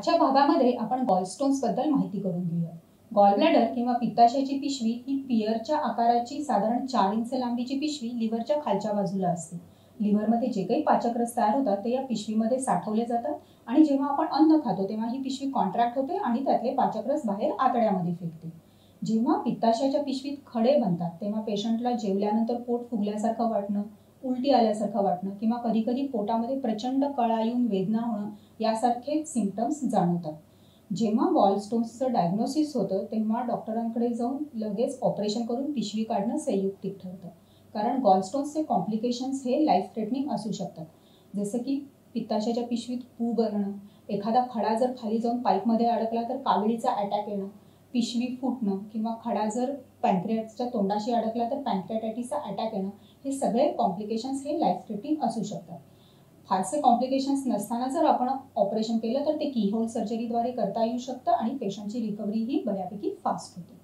आजच्या भागामध्ये आपण गॉलस्टोन्स बद्दल माहिती करून घेऊया। गॉलब्लॅडर किंवा पित्ताशयाची पिशवी ही पियरच्या आकाराची साधारण 4 इंच लांबीची पिशवी लिव्हरच्या खालच्या बाजूला असते। लिव्हरमध्ये जे काही पाचक तयार होतात ते या पिशवीमध्ये साठवले जातात आणि जेव्हा आपण अन्न खातो तेव्हा ही पिशवी कॉन्ट्रॅक्ट होते आणि त्यातले पाचक बाहेर आतड्यामध्ये फेकते। जेव्हा पित्ताशयाच्या पिशवीत खडे बनतात तेव्हा पेशंटला जेवल्यानंतर पोट फुगल्यासारखं वाटणं, उलटी आल्यासारखं वाटणं किंवा कधी कधी पोटामध्ये प्रचंड कळा येऊन वेदना होणं यासारखे सिम्पटम्स जाणवतात। जेव्हा गॉलस्टोन्सचं डायग्नोसिस होतं तेव्हा डॉक्टरांकडे जाऊन लगेच ऑपरेशन करून पिशवी काढणं संयुक्तिक ठरतं, कारण गॉलस्टोन्सचे कॉम्प्लिकेशन्स हे लाईफ थ्रेटनिंग असू शकतात, जसं की पित्ताशयाच्या पिशवीत पू बनणं, एखादा खडा जर खाली जाऊन पाईपमध्ये अडकला तर काविळीचा अटॅक येणं, पिशवी फुटणं किंवा खडा जर पॅन्क्रियासच्या तोंडाशी अडकला तर पॅन्क्रियाटायटिसचा अटॅक येणं, हे सगळे कॉम्प्लिकेशन्स हे लाईफ थ्रेटनिंग असू शकतात। फारसे कॉम्प्लिकेशन्स नसताना जर आपण ऑपरेशन केलं तर ते कीहोल सर्जरीद्वारे करता येऊ शकतं आणि पेशंटची रिकव्हरी ही बऱ्यापैकी फास्ट होते।